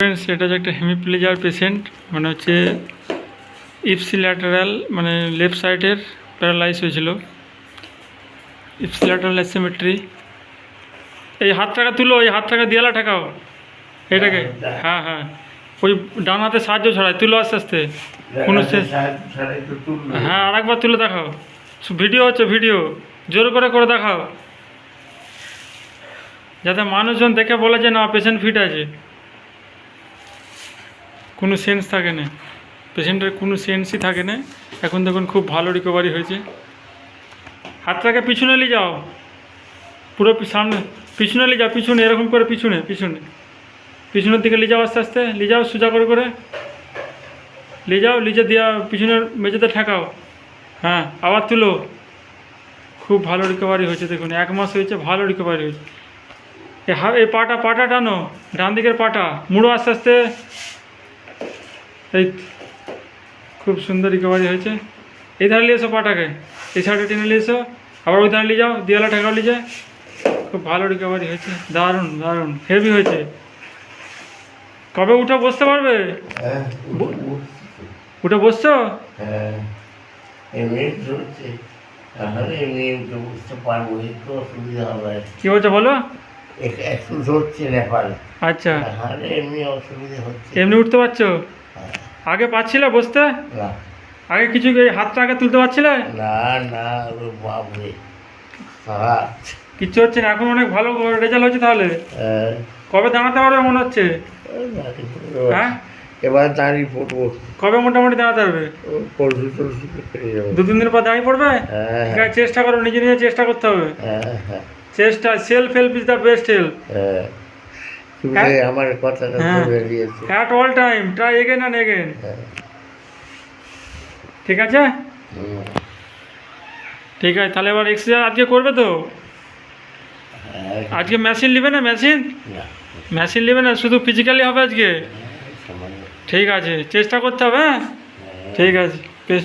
Friends, এটা যে একটা হেমিপ্লেজার পেশেন্ট, মানে হচ্ছে ইপসিল্যাটারাল, মানে লেফট সাইডের প্যারালাইজ হয়েছিল, ইপসিল্যাটারাল অ্যাসিমেট্রি। এই হাতটাকে তুলো, এই হাতটাকে দিয়ালা ঠেকাও এটাকে। হ্যাঁ হ্যাঁ, ওই ডান হাতে সাহায্য ছড়ায়, তুলো আস্তে আস্তে। কোনো হ্যাঁ, আরেকবার তুলে দেখাও। ভিডিও হচ্ছে, ভিডিও জোর করে দেখাও, যাতে মানুষজন দেখে বলে যে না পেশেন্ট ফিট আছে। কোনো সেন্স থাকে না, পেশেন্টের কোনো সেন্সই থাকে না। এখন দেখুন খুব ভালো রিকভারি হয়েছে। হাতটাকে পিছনে নিয়ে যাও, পুরো সামনে পিছনে নিয়ে যাও, পিছনে এরকম করে, পিছনে পিছনে পিছনের দিকে নিয়ে যাও, আস্তে আস্তে নিয়ে যাও, সোজা করে নিয়ে যাও, লিজে দিয়া পিছনের মেঝেতে ঠেকাও। হ্যাঁ, আবার তুলো। খুব ভালো রিকভারি হয়েছে, দেখুন 1 মাস হয়েছে, ভালো রিকভারি হয়েছে। এই পাটা টানো, ডান দিকের পাটা মুড়ো আস্তে আস্তে। এই খুব সুন্দর রিকভারি হয়েছে। এই ধারে নিয়ে এসো পাটাকে, এই সাইডে টেনে নিয়ে এসো, আবার ওই ধারে নিয়ে যাও, দিয়ালা ঠেকাও নিয়ে। খুব ভালো রিকভারি হয়েছে, দারুণ দারুণ হেভি হয়েছে। কবে উঠে বসতে পারবে? উঠে বসছো? কি বলছো বলো? আচ্ছা, এমনি উঠতে পারছো? আগে পাচ্ছিলে বসতে? আগে কিছু হাতটা আগে তুলতে পারছিলে? না কিচ্ছু হচ্ছে না, এখন অনেক ভালো রেজাল্ট হচ্ছে। তাহলে কবে দাঁড়াতে পারবে মনে হচ্ছে? হ্যাঁ, এবার দাঁড়িয়ে পড়বো। কবে মোটামুটি দাঁড়াতে পারবে? 2-3 দিন পর দাঁড়িয়ে পড়বে? ঠিক আছে, চেষ্টা করো, নিজে চেষ্টা করতে হবে। চেষ্টা, self help is the best help. আমার কথাটা at all time try again and again. ঠিক আছে, ঠিক আছে। তাহলে এবার এক্সারসাইজ আজকে করবে তো? আজকে মেশিন নেবে না? মেশিন নেবে না, শুধু ফিজিক্যালি হবে আজকে? ঠিক আছে, চেষ্টা করতে হবে। হ্যাঁ, ঠিক আছে, বেশ।